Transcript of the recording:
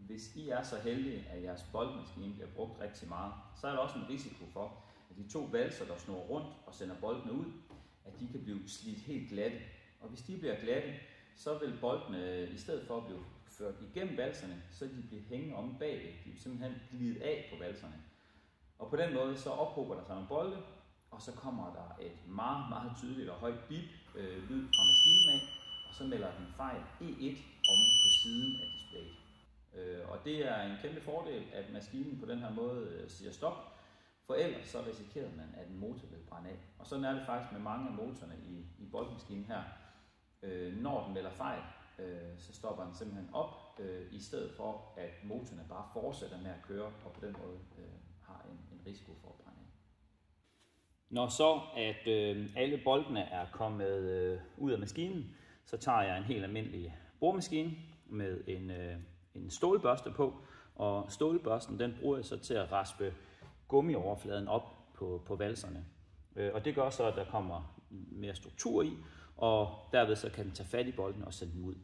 hvis I er så heldige, at jeres boldmaskine bliver brugt rigtig meget, så er der også en risiko for, at de to valser, der snurrer rundt og sender boldene ud, at de kan blive slidt helt glatte. Og hvis de bliver glatte, så vil boldene i stedet for at blive ført igennem valserne, så de bliver hængende om bagved. De vil simpelthen glide af på valserne. Og på den måde så ophober der sig nogle bolde, og så kommer der et meget, meget tydeligt og højt bip lyd fra maskinen af, og så melder den fejl E1 om på siden af displayet. Og det er en kæmpe fordel, at maskinen på den her måde siger stop, for ellers så risikerer man, at en motor vil brænde af. Og sådan er det faktisk med mange af motorerne i boldmaskinen her. Når den melder fejl, så stopper den simpelthen op, i stedet for at motorerne bare fortsætter med at køre, og på den måde har en risiko for at brænde af. Når så at alle boldene er kommet ud af maskinen, så tager jeg en helt almindelig boremaskine med en stålbørste på, og stålbørsten den bruger jeg så til at raspe gummioverfladen op på valserne. Og det gør så, at der kommer mere struktur i, og derved så kan den tage fat i bolden og sende dem ud.